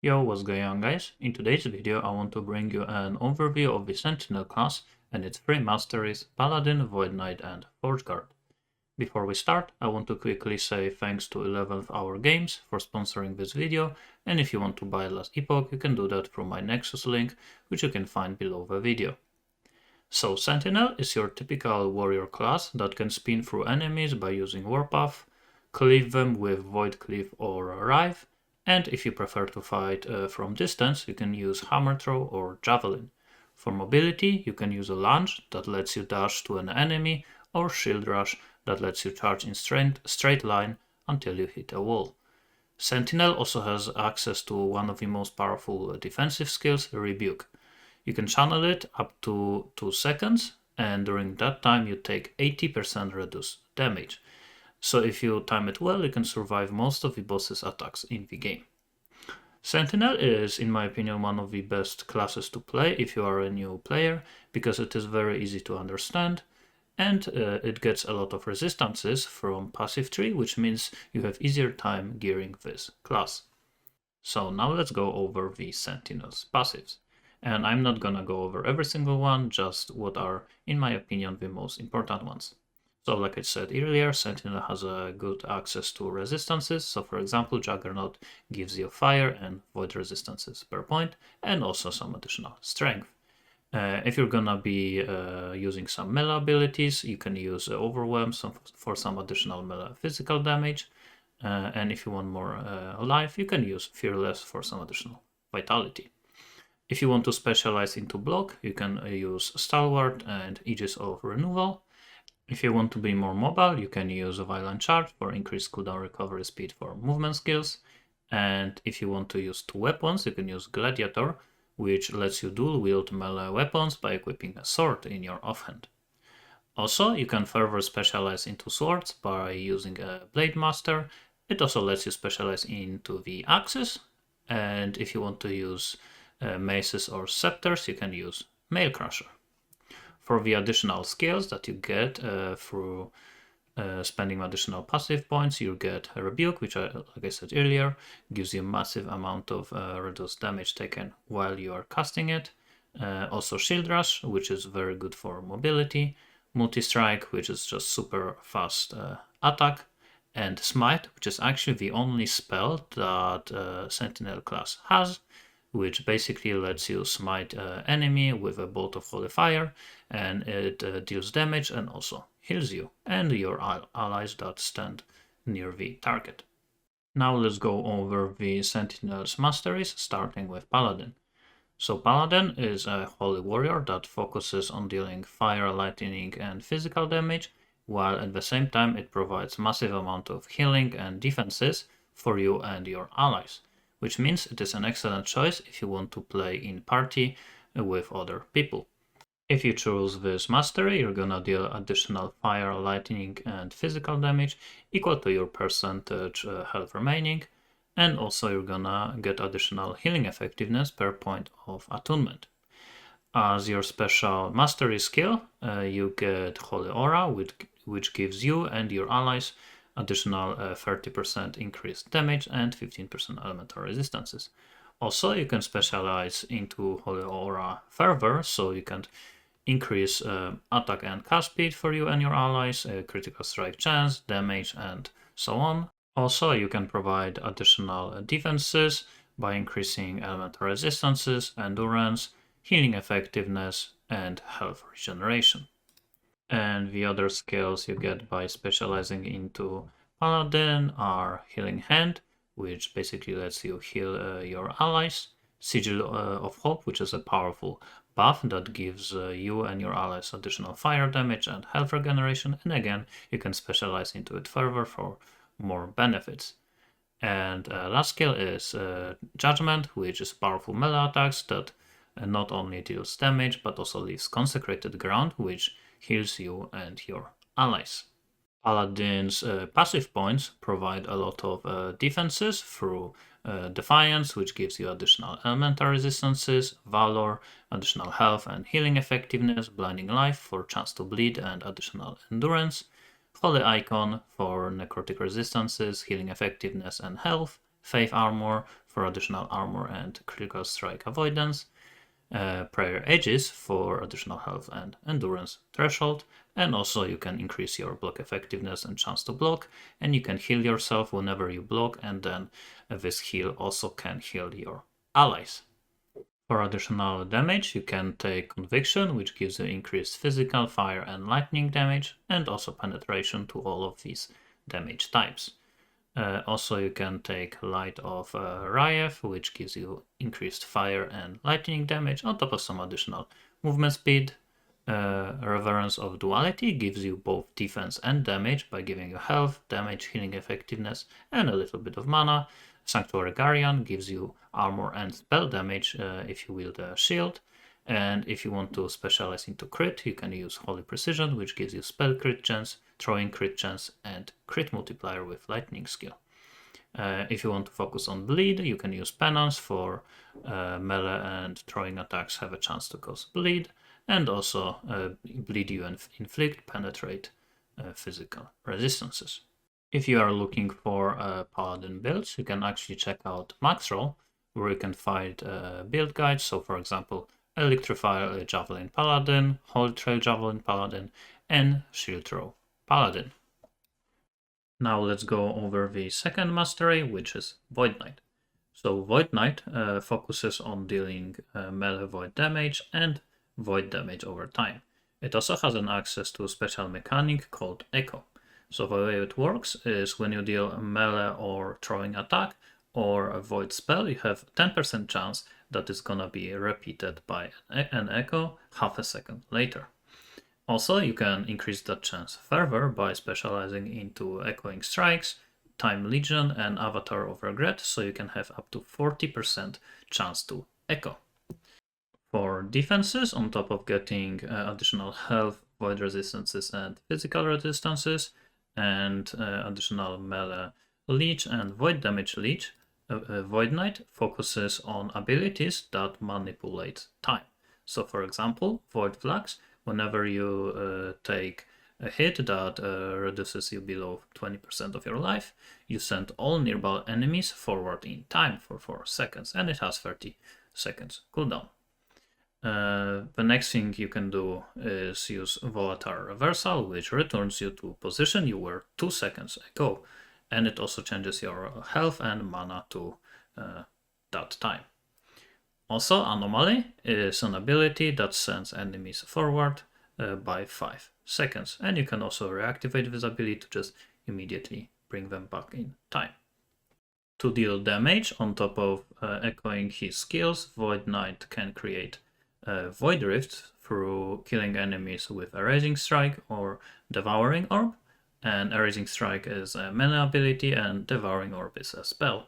Yo, what's going on guys? In today's video I want to bring you an overview of the Sentinel class and its three masteries, Paladin, Void Knight and Forge Guard. Before we start, I want to quickly say thanks to 11th Hour Games for sponsoring this video, and if you want to buy Last Epoch you can do that through my Nexus link, which you can find below the video. So Sentinel is your typical warrior class that can spin through enemies by using Warpath, cleave them with Void Cleave or Rive, and if you prefer to fight from distance, you can use Hammer Throw or Javelin. For mobility, you can use a lunge that lets you dash to an enemy, or Shield Rush that lets you charge in straight line until you hit a wall. Sentinel also has access to one of the most powerful defensive skills, Rebuke. You can channel it up to 2 seconds, and during that time you take 80% reduced damage. So if you time it well, you can survive most of the boss's attacks in the game. Sentinel is, in my opinion, one of the best classes to play if you are a new player, because it is very easy to understand, and it gets a lot of resistances from passive tree, which means you have easier time gearing this class. So now let's go over the Sentinel's passives. And I'm not gonna go over every single one, just what are, in my opinion, the most important ones. So like I said earlier, Sentinel has a good access to resistances. So for example, Juggernaut gives you fire and void resistances per point, and also some additional strength. If you're gonna be using some melee abilities, you can use Overwhelm for some additional melee physical damage. And if you want more life, you can use Fearless for some additional vitality. If you want to specialize into block, you can use Stalwart and Aegis of Renewal. If you want to be more mobile, you can use a Violent Charge for increased cooldown recovery speed for movement skills. And if you want to use two weapons, you can use Gladiator, which lets you dual wield melee weapons by equipping a sword in your offhand. Also, you can further specialize into swords by using a Blade Master. It also lets you specialize into the axes. And if you want to use maces or scepters, you can use Mail Crusher. For the additional skills that you get through spending additional passive points, you get a Rebuke, which, like I said earlier, gives you a massive amount of reduced damage taken while you are casting it. Also Shield Rush, which is very good for mobility. Multi-Strike, which is just super fast attack. And Smite, which is actually the only spell that Sentinel class has, which basically lets you smite enemy with a bolt of holy fire, and it deals damage and also heals you and your allies that stand near the target. Now let's go over the Sentinel's masteries, starting with Paladin. So Paladin is a holy warrior that focuses on dealing fire, lightning and physical damage, while at the same time it provides massive amount of healing and defenses for you and your allies, which means it is an excellent choice if you want to play in party with other people. If you choose this mastery, you're gonna deal additional fire, lightning and physical damage equal to your percentage health remaining, and also you're gonna get additional healing effectiveness per point of attunement. As your special mastery skill, you get Holy Aura, which gives you and your allies additional 30% increased damage and 15% elemental resistances. Also, you can specialize into Holy Aura further, so you can increase attack and cast speed for you and your allies, critical strike chance, damage, and so on. Also, you can provide additional defenses by increasing elemental resistances, endurance, healing effectiveness, and health regeneration. And the other skills you get by specializing into Paladin are Healing Hand, which basically lets you heal your allies, Sigil of Hope, which is a powerful buff that gives you and your allies additional fire damage and health regeneration, and again, you can specialize into it further for more benefits. And last skill is Judgment, which is powerful melee attacks that not only deals damage, but also leaves consecrated ground, which heals you and your allies. Paladin's passive points provide a lot of defenses through Defiance, which gives you additional elemental resistances, Valor, additional health and healing effectiveness, Blinding Life for chance to bleed and additional endurance, Holy Icon for necrotic resistances, healing effectiveness and health, Faith Armor for additional armor and critical strike avoidance, prayer edges for additional health and endurance threshold, and also you can increase your block effectiveness and chance to block, and you can heal yourself whenever you block, and then this heal also can heal your allies. For additional damage, you can take Conviction, which gives you increased physical, fire, and lightning damage, and also penetration to all of these damage types. Also, you can take Light of Ryef, which gives you increased fire and lightning damage, on top of some additional movement speed. Reverence of Duality gives you both defense and damage by giving you health, damage, healing effectiveness, and a little bit of mana. Sanctuary Guardian gives you armor and spell damage if you wield a shield. And if you want to specialize into crit, you can use Holy Precision, which gives you spell crit chance, throwing crit chance, and crit multiplier with lightning skill. If you want to focus on bleed, you can use Penance for melee and throwing attacks have a chance to cause bleed, and also bleed you and inflict, penetrate physical resistances. If you are looking for Paladin builds, you can actually check out Maxroll, where you can find build guides. So for example, Electrify Javelin Paladin, Holy Trail Javelin Paladin, and Shield Throw Paladin. Now let's go over the second mastery, which is Void Knight. So Void Knight focuses on dealing melee void damage and void damage over time. It also has an access to a special mechanic called Echo. So the way it works is when you deal a melee or throwing attack or a void spell, you have 10% chance that it's gonna be repeated by an echo half a second later. Also, you can increase that chance further by specializing into echoing strikes, Time Legion, and Avatar of Regret, so you can have up to 40% chance to echo. For defenses, on top of getting additional health, void resistances, and physical resistances, and additional melee leech and void damage leech, Void Knight focuses on abilities that manipulate time. So for example, Void Flux, whenever you take a hit that reduces you below 20% of your life, you send all nearby enemies forward in time for 4 seconds, and it has 30 seconds cooldown. The next thing you can do is use Volatile Reversal, which returns you to position you were 2 seconds ago, and it also changes your health and mana to that time. Also, Anomaly is an ability that sends enemies forward by 5 seconds, and you can also reactivate this ability to just immediately bring them back in time. To deal damage, on top of echoing his skills, Void Knight can create Void Rift through killing enemies with Erasing Strike or Devouring Orb. And Erasing Strike is a mana ability and Devouring Orb is a spell.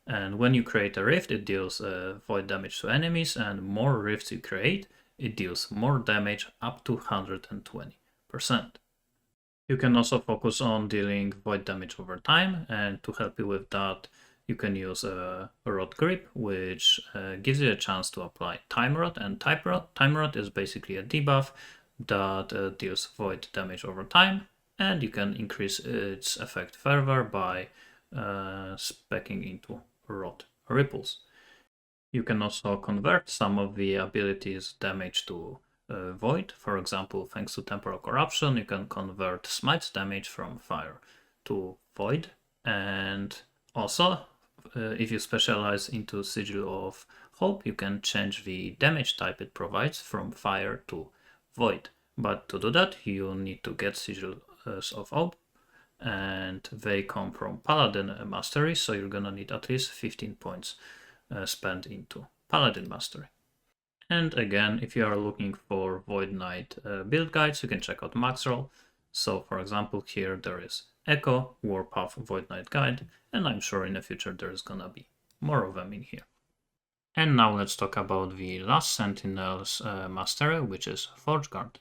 And when you create a rift, it deals void damage to enemies, and more rifts you create, it deals more damage up to 120%. You can also focus on dealing void damage over time, and to help you with that, you can use a Rod Grip, which gives you a chance to apply Time Rod and Time Rod. Time Rod is basically a debuff that deals void damage over time, and you can increase its effect further by speccing into Rod Ripples. You can also convert some of the abilities damage to void. For example, thanks to Temporal Corruption, you can convert Smite's damage from fire to void. And also, if you specialize into Sigil of Hope, you can change the damage type it provides from fire to void. But to do that, you need to get Sigils of Hope, and they come from Paladin Masteries, so you're gonna need at least 15 points spent into Paladin Mastery. And again, if you are looking for Void Knight build guides, you can check out Maxroll. So for example, here there is Echo, Warpath, Void Knight guide, and I'm sure in the future there's gonna be more of them in here. And now let's talk about the last Sentinel's mastery, which is Forgeguard.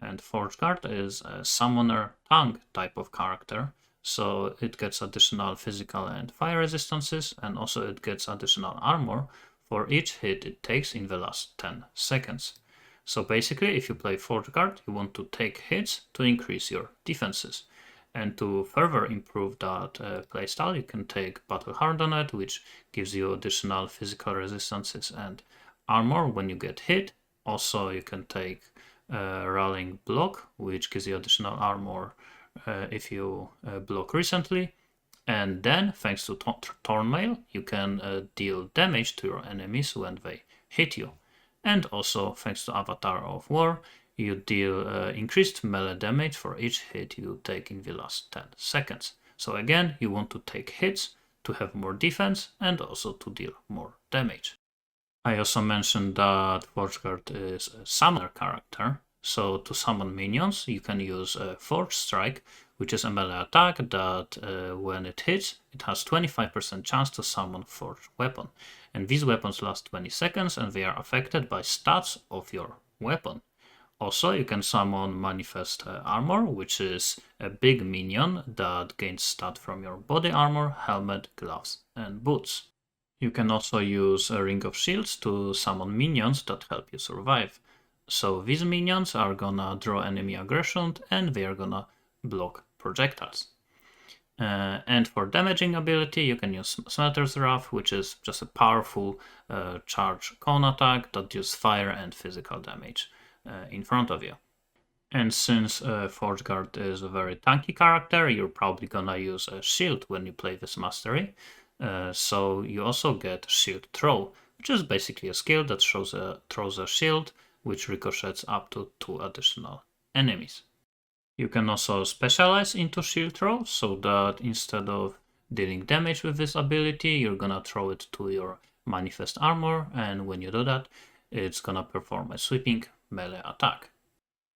And Forgeguard is a summoner tank type of character, so it gets additional physical and fire resistances, and also it gets additional armor for each hit it takes in the last 10 seconds. So basically, if you play Forgeguard, you want to take hits to increase your defenses. And to further improve that playstyle, you can take Battle Hardened, which gives you additional physical resistances and armor when you get hit. Also, you can take Rallying Block, which gives you additional armor if you block recently. And then, thanks to Thornmail, you can deal damage to your enemies when they hit you. And also, thanks to Avatar of War, you deal increased melee damage for each hit you take in the last 10 seconds. So again, you want to take hits to have more defense and also to deal more damage. I also mentioned that ForgeGuard is a summoner character, so to summon minions you can use Forge Strike, which is a melee attack that when it hits, it has 25% chance to summon Forged Weapon. And these weapons last 20 seconds and they are affected by stats of your weapon. Also, you can summon Manifest Armor, which is a big minion that gains stat from your body armor, helmet, gloves, and boots. You can also use a Ring of Shields to summon minions that help you survive. So these minions are gonna draw enemy aggression and they are gonna block projectiles. And for damaging ability, you can use Smelter's Wrath, which is just a powerful charge cone attack that deals fire and physical damage in front of you. And since ForgeGuard is a very tanky character, you're probably gonna use a shield when you play this mastery. So you also get Shield Throw, which is basically a skill that throws a shield, which ricochets up to 2 additional enemies. You can also specialize into Shield Throw, so that instead of dealing damage with this ability, you're gonna throw it to your Manifest Armor, and when you do that, it's gonna perform a sweeping melee attack.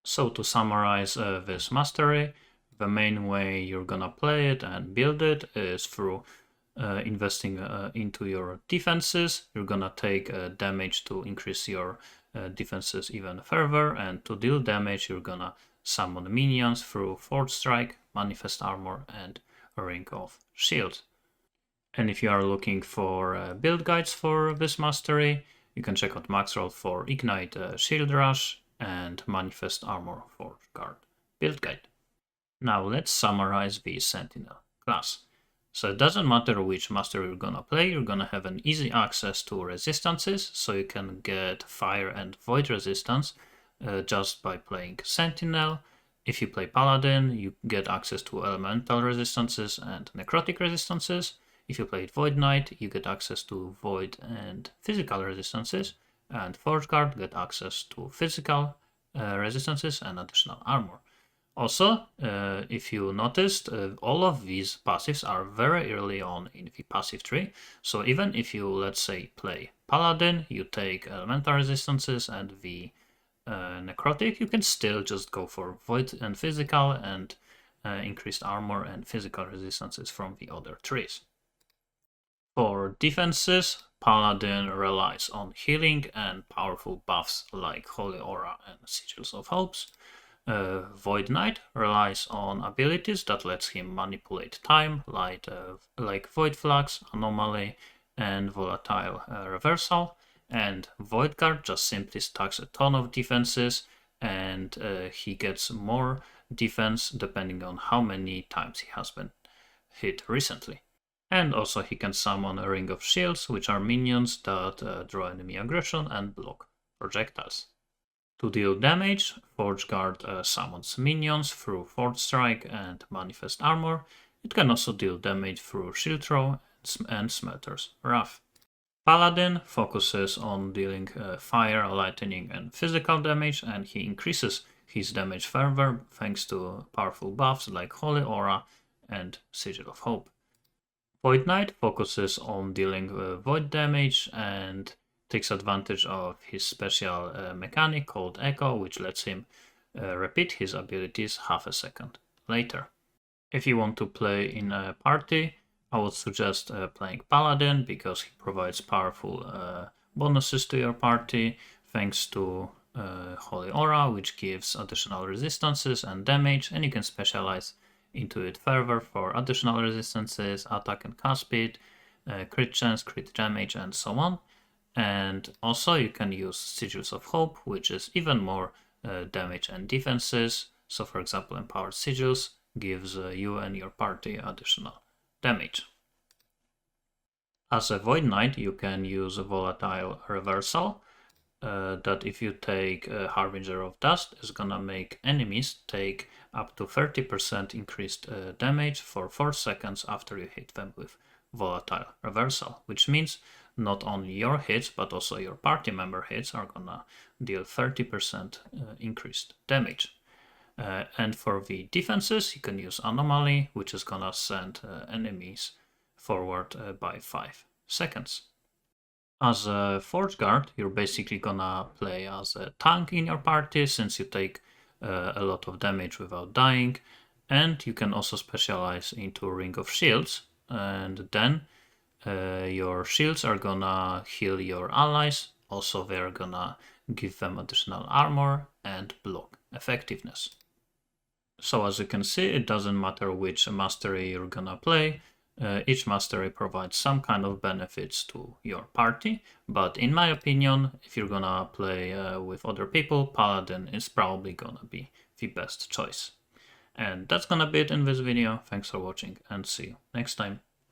So to summarize this mastery, the main way you're gonna play it and build it is through investing into your defenses. You're gonna take damage to increase your defenses even further, and to deal damage you're gonna summon minions through Forge Strike, Manifest Armor, and a Ring of Shield. And if you are looking for build guides for this mastery, you can check out Maxroll for Ignite Shield Rush and Manifest Armor ForgeGuard build guide. Now let's summarize the Sentinel class. So it doesn't matter which master you're gonna play, you're gonna have an easy access to resistances, so you can get fire and void resistance just by playing Sentinel. If you play Paladin, you get access to elemental resistances and necrotic resistances. If you play Void Knight, you get access to void and physical resistances, and ForgeGuard get access to physical resistances and additional armor. Also, if you noticed, all of these passives are very early on in the passive tree. So even if you, let's say, play Paladin, you take elemental resistances and the necrotic, you can still just go for void and physical and increased armor and physical resistances from the other trees. For defenses, Paladin relies on healing and powerful buffs like Holy Aura and Sigils of Hopes. Void Knight relies on abilities that lets him manipulate time, like Void Flux, Anomaly, and Volatile Reversal. And Voidguard just simply stacks a ton of defenses, and he gets more defense depending on how many times he has been hit recently. And also he can summon a Ring of Shields, which are minions that draw enemy aggression and block projectiles. To deal damage, ForgeGuard summons minions through Forge Strike and Manifest Armor. It can also deal damage through Shield Throw and Smelter's Wrath. Paladin focuses on dealing fire, lightning, and physical damage, and he increases his damage further thanks to powerful buffs like Holy Aura and Sigil of Hope. Void Knight focuses on dealing void damage and takes advantage of his special mechanic called Echo, which lets him repeat his abilities half a second later. If you want to play in a party, I would suggest playing Paladin because he provides powerful bonuses to your party thanks to Holy Aura, which gives additional resistances and damage, and you can specialize into it further for additional resistances, attack and cast speed, crit chance, crit damage, and so on. And also you can use Sigils of Hope, which is even more damage and defenses. So for example, Empowered Sigils gives you and your party additional damage. As a Void Knight, you can use a volatile reversal that if you take Harbinger of Dust, is gonna make enemies take up to 30% increased damage for 4 seconds after you hit them with volatile reversal, which means not only your hits but also your party member hits are gonna deal 30% increased damage. And for the defenses, you can use Anomaly, which is gonna send enemies forward by 5 seconds. As a Forge Guard, you're basically gonna play as a tank in your party, since you take a lot of damage without dying, and you can also specialize into Ring of Shields, and then your shields are gonna heal your allies, also they're gonna give them additional armor and block effectiveness. So as you can see, it doesn't matter which mastery you're gonna play, each mastery provides some kind of benefits to your party, but in my opinion, if you're gonna play with other people, Paladin is probably gonna be the best choice. And that's gonna be it in this video. Thanks for watching and see you next time.